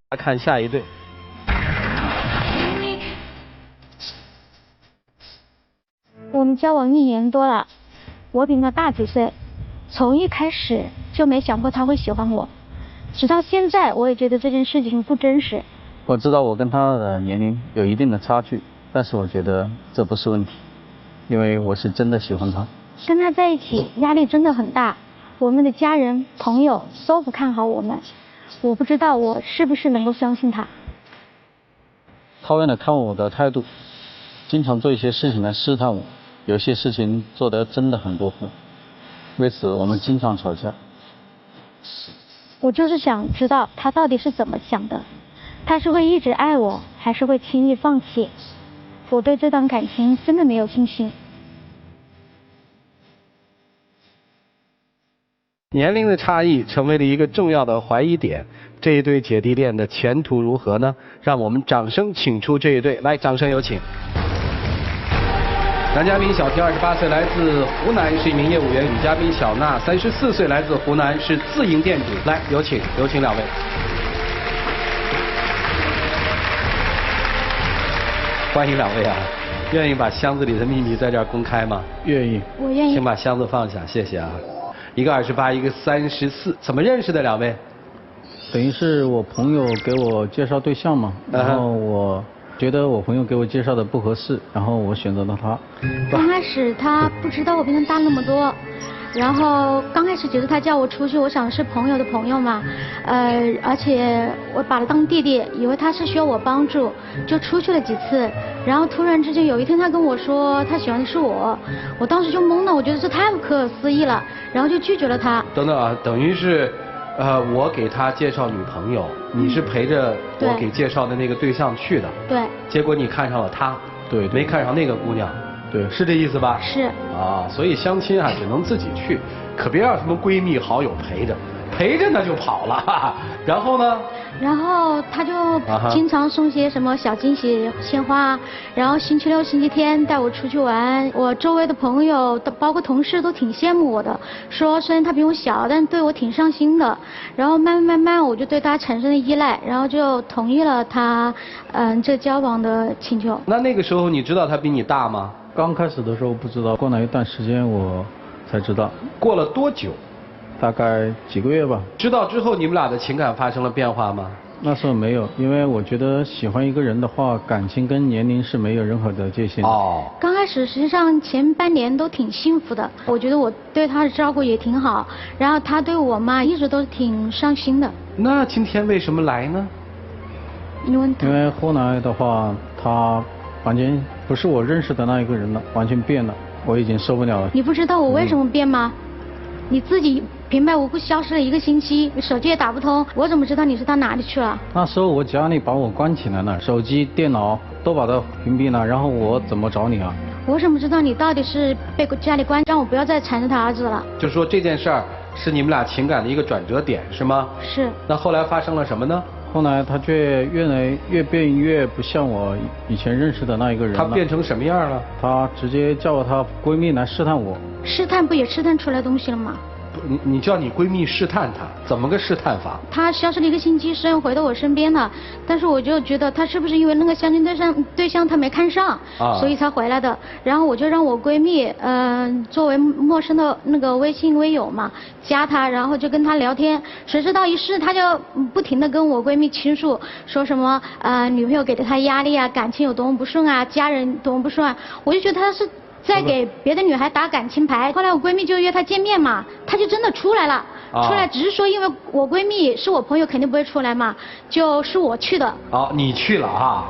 来看下一对。我们交往1年多了，我比他大几岁，从一开始就没想过他会喜欢我，直到现在我也觉得这件事情不真实。我知道我跟他的年龄有一定的差距，但是我觉得这不是问题，因为我是真的喜欢他。跟他在一起压力真的很大，我们的家人朋友都不看好我们，我不知道我是不是能够相信他。他为了看我的态度，经常做一些事情来试探我，有些事情做得真的很过分，为此我们经常吵架。我就是想知道他到底是怎么想的，他是会一直爱我，还是会轻易放弃？我对这段感情真的没有信心。年龄的差异成为了一个重要的怀疑点，这一对姐弟恋的前途如何呢？让我们掌声请出这一对，来，掌声有请。男嘉宾小提28岁，来自湖南，是一名业务员；女嘉宾小娜34岁，来自湖南，是自营店主。来，有请两位。欢迎两位啊！愿意把箱子里的秘密在这儿公开吗？愿意。我愿意。请把箱子放下，谢谢啊。一个28，一个34，怎么认识的两位？等于是我朋友给我介绍对象嘛，然后我觉得我朋友给我介绍的不合适，然后我选择了他。刚开始他不知道我比他大那么多，然后刚开始觉得他叫我出去，我想是朋友的朋友嘛，而且我把他当弟弟，以为他是需要我帮助，就出去了几次。然后突然之间有一天他跟我说他喜欢的是我，我当时就懵了，我觉得这太不可思议了，然后就拒绝了他。等等啊，等于是，我给他介绍女朋友，你是陪着我给介绍的那个对象去的。对。结果你看上了他。对。没看上那个姑娘。对。是这意思吧？是。啊，所以相亲啊，只能自己去，可别让什么闺蜜好友陪着，陪着呢就跑了。哈哈，然后呢？然后他就经常送些什么小惊喜、鲜花，然后星期六、星期天带我出去玩。我周围的朋友，包括同事都挺羡慕我的，说虽然他比我小，但对我挺上心的。然后慢慢我就对他产生了依赖，然后就同意了他这交往的请求。那个时候你知道他比你大吗？刚开始的时候不知道，过了一段时间我才知道。过了多久？大概几个月吧。知道之后，你们俩的情感发生了变化吗？那时候没有，因为我觉得喜欢一个人的话，感情跟年龄是没有任何的界限。哦。刚开始实际上前半年都挺幸福的，我觉得我对他的照顾也挺好，然后他对我嘛一直都挺上心的。那今天为什么来呢？因为后来的话，他完全不是我认识的那一个人了，完全变了，我已经受不了了。你不知道我为什么变吗？你自己平白无故消失了1个星期，你手机也打不通，我怎么知道你是到哪里去了？那时候我家里把我关起来了，手机、电脑都把它屏蔽了，然后我怎么找你啊？我怎么知道你到底是被家里关，让我不要再缠着他儿子了？就是说这件事儿是你们俩情感的一个转折点，是吗？是。那后来发生了什么呢？后来他却越变越不像我以前认识的那一个人了。他变成什么样了？他直接叫她闺蜜来试探我。试探不也试探出来东西了吗？你叫你闺蜜试探她，怎么个试探法？她消失了1个星期，虽然回到我身边了，但是我就觉得她是不是因为那个相亲对象她没看上，所以才回来的。然后我就让我闺蜜，作为陌生的那个微信微友嘛，加她，然后就跟她聊天。谁知道一试，她就不停的跟我闺蜜倾诉，说什么女朋友给了她压力啊，感情有多么不顺啊，家人多么不顺啊，我就觉得她是在给别的女孩打感情牌。后来我闺蜜就约她见面嘛，她就真的出来了。出来只是说因为我闺蜜是我朋友，肯定不会出来嘛，就是我去的。你去了啊？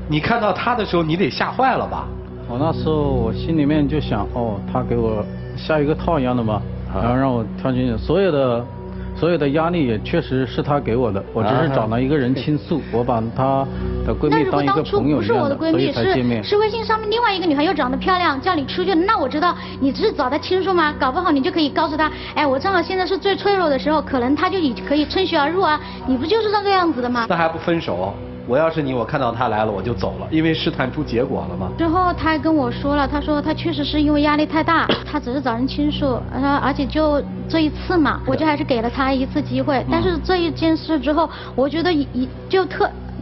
你看到她的时候，你得吓坏了吧？我那时候我心里面就想，她给我下一个套一样的嘛，然后让我跳进去，所有的压力也确实是她给我的，我只是找了一个人倾诉，我把她的闺蜜当一个朋友一样的，所以才见面。是微信上面另外一个女孩又长得漂亮，叫你出去，那我知道你只是找她倾诉吗？搞不好你就可以告诉她，哎，我正好现在是最脆弱的时候，可能她就可以趁虚而入啊，你不就是这个样子的吗？那还不分手？我要是你，我看到他来了我就走了，因为试探出结果了嘛。之后他还跟我说了，他说他确实是因为压力太大，他只是找人倾诉，而且就这一次嘛，我就还是给了他一次机会。但是这一件事之后，我觉得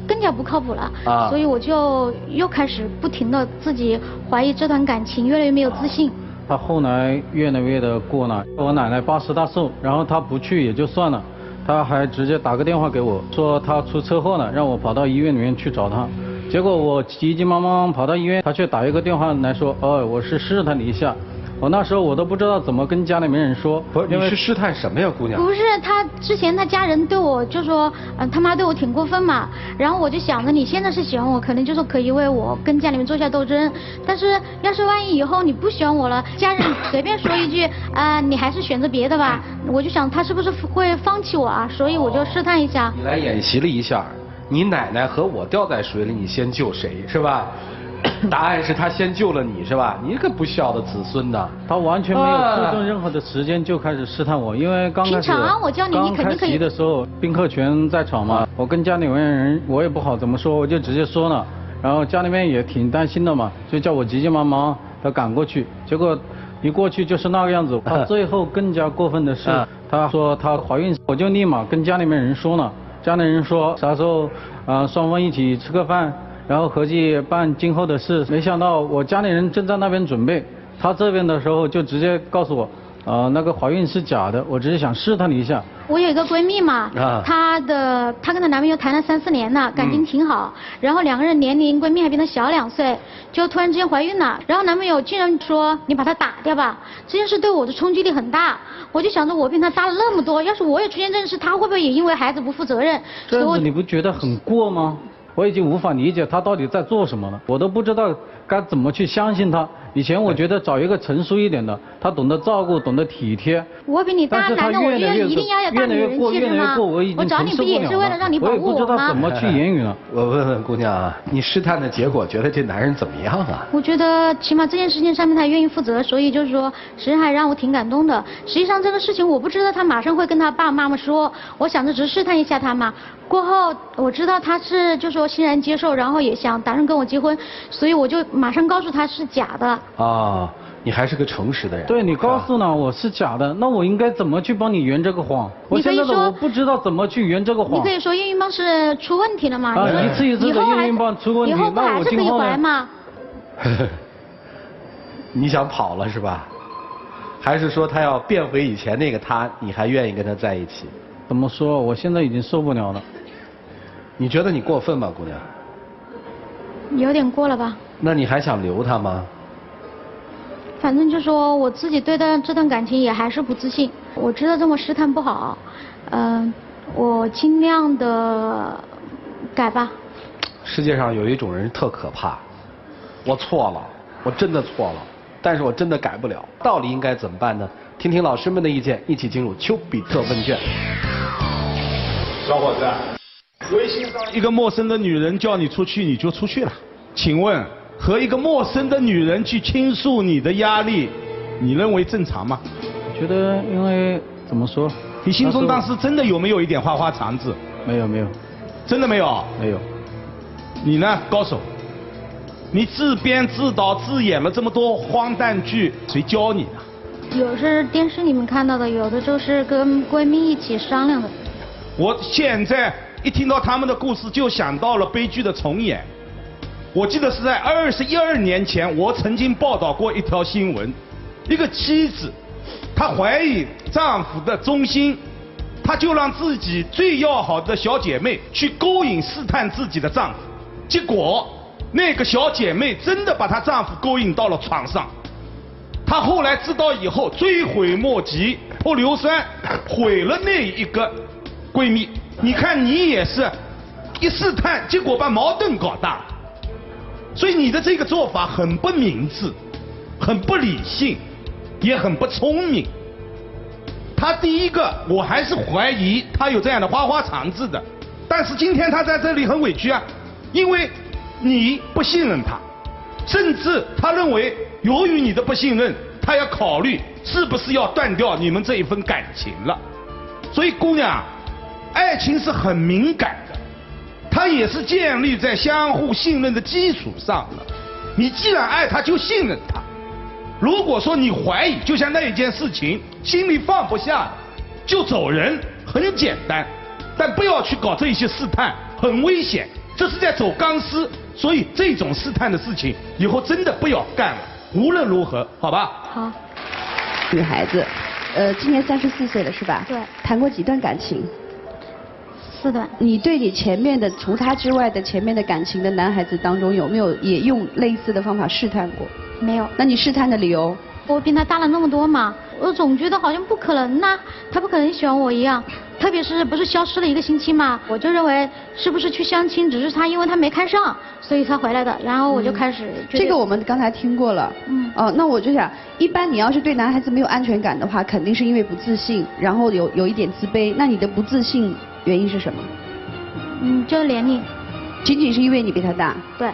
更加不靠谱了，所以我就又开始不停的自己怀疑这段感情，越来越没有自信。他后来越来越的过了，我奶奶80大寿，然后他不去也就算了，他还直接打个电话给我说他出车祸了，让我跑到医院里面去找他。结果我急急忙忙跑到医院，他却打一个电话来说，我是试探你一下。我那时候我都不知道怎么跟家里面人说。不是，你是试探什么呀，姑娘？不是，他之前他家人对我就说，他妈对我挺过分嘛。然后我就想着你现在是喜欢我，可能就是可以为我跟家里面做下斗争。但是要是万一以后你不喜欢我了，家人随便说一句你还是选择别的吧，我就想他是不是会放弃我啊？所以我就试探一下。你来演习了一下，你奶奶和我掉在水里，你先救谁是吧？答案是他先救了你是吧？你个不孝的子孙呐！他完全没有注重任何的时间就开始试探我，因为刚开始我教你，你肯定可以。刚开席的时候，宾客全在场嘛，我跟家里面人我也不好怎么说，我就直接说了，然后家里面也挺担心的嘛，就叫我急急忙忙的赶过去，结果一过去就是那个样子。他最后更加过分的是，他说他怀孕，我就立马跟家里面人说了，家里人说啥时候双方一起吃个饭。然后合计办今后的事，没想到我家里人正在那边准备，他这边的时候就直接告诉我，那个怀孕是假的，我只是想试探你一下。我有一个闺蜜嘛，她跟她男朋友谈了3、4年了，感情挺好，然后2个人年龄闺蜜还比她小2岁，就突然之间怀孕了，然后男朋友竟然说你把她打掉吧，这件事对我的冲击力很大，我就想着我比她大了那么多，要是我也出现这件事，她会不会也因为孩子不负责任？这样子你不觉得很过吗？我已经无法理解他到底在做什么了，我都不知道该怎么去相信他。以前我觉得找一个成熟一点的，他懂得照顾，懂得体贴。我比你大，难道我一定要有大女人气质吗？我找你不也是为了让你保护我吗？我也不知道怎么去言语了。我问问姑娘啊，你试探的结果，觉得这男人怎么样啊？我觉得起码这件事情上面他愿意负责，所以就是说，实际上还让我挺感动的。实际上这个事情我不知道他马上会跟他爸爸妈妈说，我想着只是试探一下他嘛。过后我知道他是就说欣然接受，然后也想打算跟我结婚，所以我就马上告诉他是假的。你还是个诚实的人。对，你告诉了我是假的，那我应该怎么去帮你圆这个谎？我现在我不知道怎么去圆这个谎。你可以说验孕棒是出问题了嘛？一次一次的验孕棒出问题，以后不还是可以怀吗？你想跑了是吧？还是说他要变回以前那个他，你还愿意跟他在一起？怎么说？我现在已经受不了了。你觉得你过分吗，姑娘？有点过了吧。那你还想留他吗？反正就说我自己对待这段感情也还是不自信，我知道这么试探不好，我尽量的改吧。世界上有一种人特可怕，我错了，我真的错了，但是我真的改不了，到底应该怎么办呢？听听老师们的意见，一起进入丘比特问卷。小伙子，微信上一个陌生的女人叫你出去，你就出去了，请问和一个陌生的女人去倾诉你的压力，你认为正常吗？我觉得，因为怎么说？你心中当时真的有没有一点花花肠子？没有，没有。真的没有？没有。你呢，高手？你自编自导自演了这么多荒诞剧，谁教你的？有是电视里面看到的，有的就是跟闺蜜一起商量的。我现在一听到他们的故事，就想到了悲剧的重演。我记得是在22年前，我曾经报道过一条新闻，一个妻子，她怀疑丈夫的忠心，她就让自己最要好的小姐妹去勾引试探自己的丈夫，结果那个小姐妹真的把她丈夫勾引到了床上。她后来知道以后追悔莫及，泼硫酸毁了那一个闺蜜。你看你也是一试探，结果把矛盾搞大了。所以你的这个做法很不明智，很不理性，也很不聪明。他第一个，我还是怀疑他有这样的花花肠子的，但是今天他在这里很委屈啊，因为你不信任他，甚至他认为由于你的不信任，他要考虑是不是要断掉你们这一份感情了。所以姑娘，爱情是很敏感的，它也是建立在相互信任的基础上的。你既然爱他，就信任他。如果说你怀疑，就像那一件事情，心里放不下，就走人，很简单。但不要去搞这些试探，很危险，这是在走钢丝。所以这种试探的事情，以后真的不要干了。无论如何，好吧？好。女孩子，今年34岁了是吧？对。谈过几段感情？4段。你对你前面的除他之外的前面的感情的男孩子当中，有没有也用类似的方法试探过？没有。那你试探的理由？我比他大了那么多嘛，我总觉得好像不可能呐，他不可能喜欢我一样。特别是不是消失了1个星期嘛，我就认为是不是去相亲，只是他因为他没看上，所以才回来的。然后我就开始这个我们刚才听过了。那我就想，一般你要是对男孩子没有安全感的话，肯定是因为不自信，然后有一点自卑。那你的不自信原因是什么？就是年龄。仅仅是因为你比他大？对。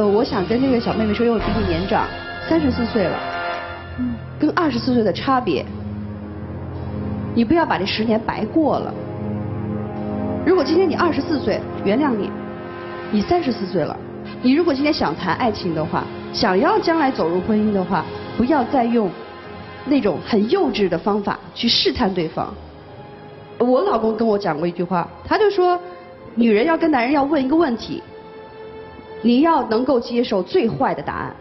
我想跟这个小妹妹说，因为我比你年长，34岁了。跟24岁的差别，你不要把这10年白过了。如果今天你24岁，原谅你，你34岁了。你如果今天想谈爱情的话，想要将来走入婚姻的话，不要再用那种很幼稚的方法去试探对方。我老公跟我讲过一句话，他就说，女人要跟男人要问一个问题，你要能够接受最坏的答案，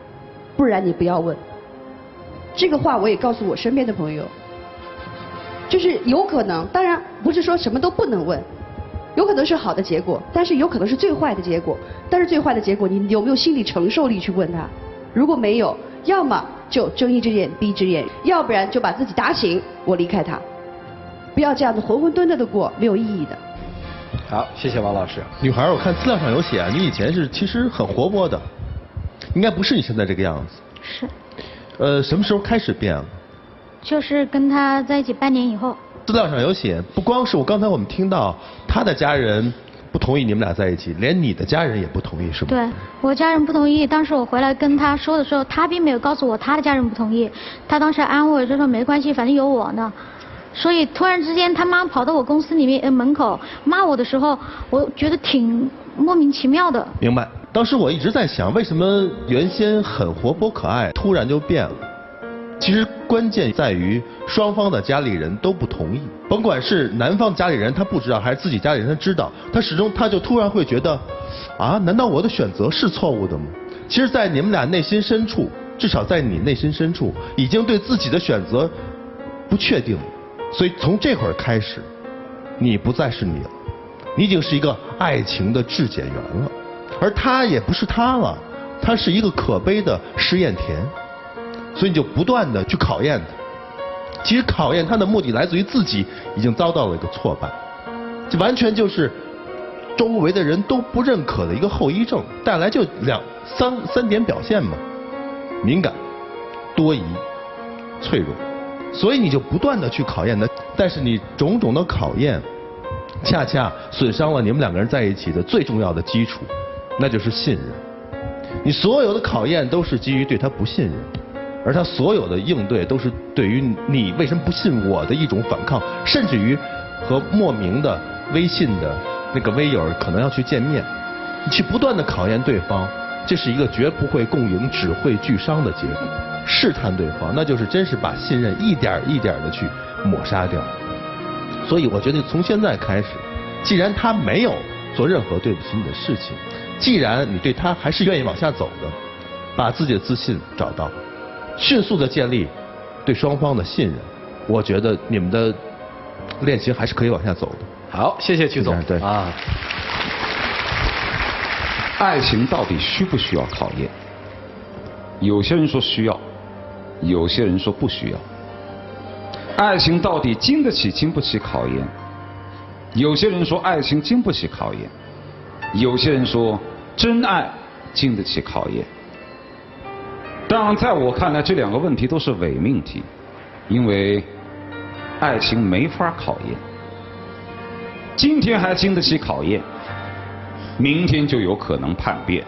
不然你不要问。这个话我也告诉我身边的朋友，就是有可能，当然不是说什么都不能问，有可能是好的结果，但是有可能是最坏的结果。但是最坏的结果，你有没有心理承受力去问他？如果没有，要么就睁一只眼闭一只眼，要不然就把自己打醒，我离开他。不要这样子浑浑沌沌的过，没有意义的。好，谢谢王老师。女孩，我看资料上有写，你以前是其实很活泼的，应该不是你现在这个样子。是。什么时候开始变了？就是跟他在一起半年以后。资料上有写，不光是刚才我们听到他的家人不同意你们俩在一起，连你的家人也不同意，是吗？对，我家人不同意。当时我回来跟他说的时候，他并没有告诉我他的家人不同意。他当时还安慰就说没关系，反正有我呢。所以突然之间他妈跑到我公司里面门口骂我的时候，我觉得挺莫名其妙的。明白。当时我一直在想，为什么原先很活泼可爱，突然就变了？其实关键在于双方的家里人都不同意，甭管是男方家里人他不知道，还是自己家里人他知道，他就突然会觉得，啊，难道我的选择是错误的吗？其实，在你们俩内心深处，至少在你内心深处，已经对自己的选择不确定了。所以从这会儿开始，你不再是你了，你已经是一个爱情的质检员了。而他也不是他了，他是一个可悲的试验田，所以你就不断的去考验他。其实考验他的目的来自于自己已经遭到了一个挫败，这完全就是周围的人都不认可的一个后遗症，带来就三点表现嘛：敏感、多疑、脆弱。所以你就不断的去考验他，但是你种种的考验，恰恰损伤了你们两个人在一起的最重要的基础。那就是信任。你所有的考验都是基于对他不信任，而他所有的应对都是对于你为什么不信我的一种反抗，甚至于和莫名的微信的那个微友可能要去见面，你去不断的考验对方，这是一个绝不会共赢只会俱伤的结果。试探对方，那就是真是把信任一点一点的去抹杀掉。所以我觉得从现在开始，既然他没有做任何对不起你的事情，既然你对他还是愿意往下走的，把自己的自信找到，迅速的建立对双方的信任，我觉得你们的恋情还是可以往下走的。好，谢谢曲总。对啊，爱情到底需不需要考验？有些人说需要，有些人说不需要。爱情到底经得起经不起考验？有些人说爱情经不起考验，有些人说真爱经得起考验。当然，在我看来，这两个问题都是伪命题，因为爱情没法考验。今天还经得起考验，明天就有可能叛变。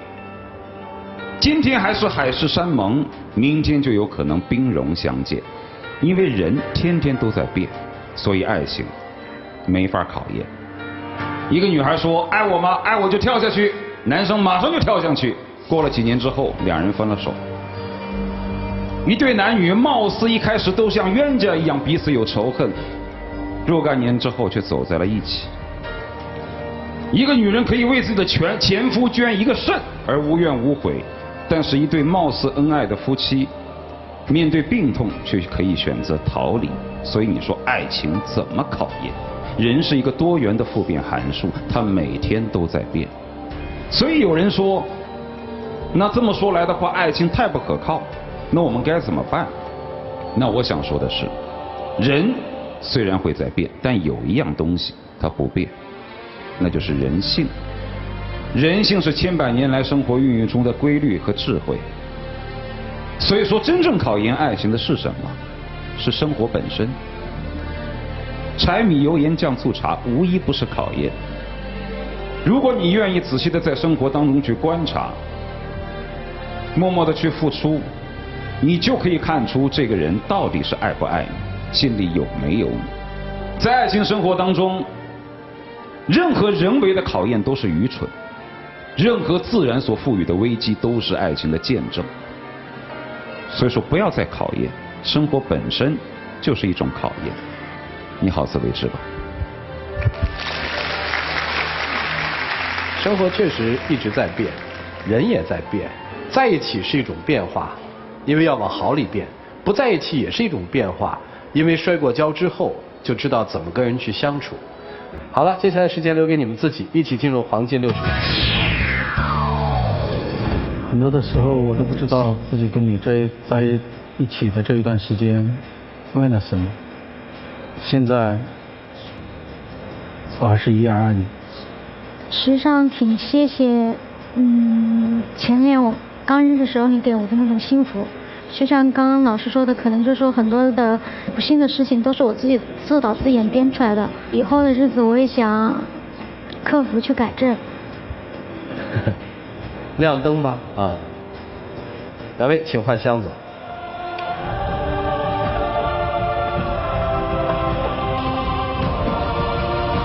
今天还是海誓山盟，明天就有可能兵戎相见。因为人天天都在变，所以爱情没法考验。一个女孩说爱我吗？爱我就跳下去，男生马上就跳上去。过了几年之后，两人分了手。一对男女貌似一开始都像冤家一样，彼此有仇恨，若干年之后却走在了一起。一个女人可以为自己的前夫捐一个肾而无怨无悔，但是一对貌似恩爱的夫妻，面对病痛却可以选择逃离。所以你说爱情怎么考验？人是一个多元的复变函数，它每天都在变。所以有人说，那这么说来的话，爱情太不可靠，那我们该怎么办？那我想说的是，人虽然会在变，但有一样东西它不变，那就是人性。人性是千百年来生活孕育中的规律和智慧。所以说，真正考验爱情的是什么？是生活本身。柴米油盐酱醋茶无一不是考验。如果你愿意仔细的在生活当中去观察，默默的去付出，你就可以看出这个人到底是爱不爱你，心里有没有你。在爱情生活当中，任何人为的考验都是愚蠢，任何自然所赋予的危机都是爱情的见证。所以说，不要再考验，生活本身就是一种考验，你好自为之吧。生活确实一直在变，人也在变，在一起是一种变化，因为要往好里变；不在一起也是一种变化，因为摔过跤之后就知道怎么跟人去相处。好了，接下来时间留给你们自己，一起进入黄金60秒。很多的时候我都不知道自己跟你在一起的这一段时间为了什么。现在我还是依然爱你。实际上挺谢谢，前面我刚认识的时候你给我的那种幸福。就像刚刚老师说的，可能就是说很多的不幸的事情都是我自己自导自演编出来的。以后的日子我也想克服去改正。亮灯吧，啊！两位请换箱子。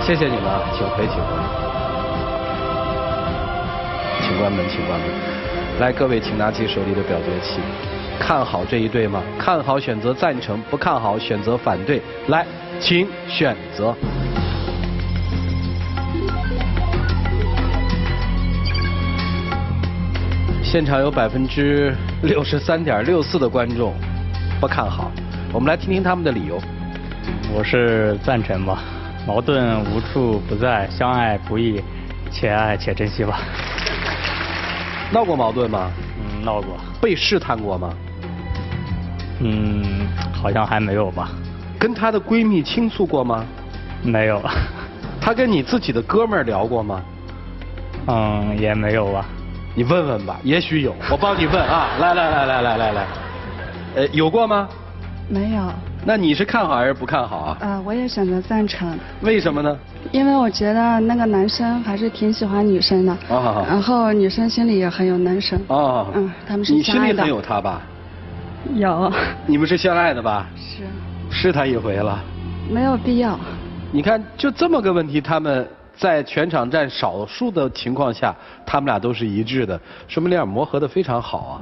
谢谢你们啊，请回，请回。请关门，请关门。来，各位请拿起手里的表决器。看好这一对吗？看好选择赞成，不看好选择反对。来，请选择。现场有63.64%的观众不看好，我们来听听他们的理由。我是赞成吧，矛盾无处不在，相爱不易，且爱且珍惜吧。闹过矛盾吗？闹过。被试探过吗？好像还没有吧。跟她的闺蜜倾诉过吗？没有。她跟你自己的哥们儿聊过吗？也没有吧。你问问吧，也许有，我帮你问啊。来，有过吗？没有。那你是看好还是不看好啊？我也选择赞成。为什么呢？因为我觉得那个男生还是挺喜欢女生的。然后女生心里也很有男生。他们是相爱的。你心里很有他吧？有。你们是相爱的吧？是。试探一回了。没有必要。你看，就这么个问题，他们在全场占少数的情况下，他们俩都是一致的，说明俩磨合的非常好啊。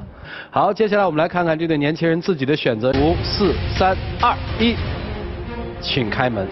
好，接下来我们来看看这对年轻人自己的选择。5、4、3、2、1，请开门。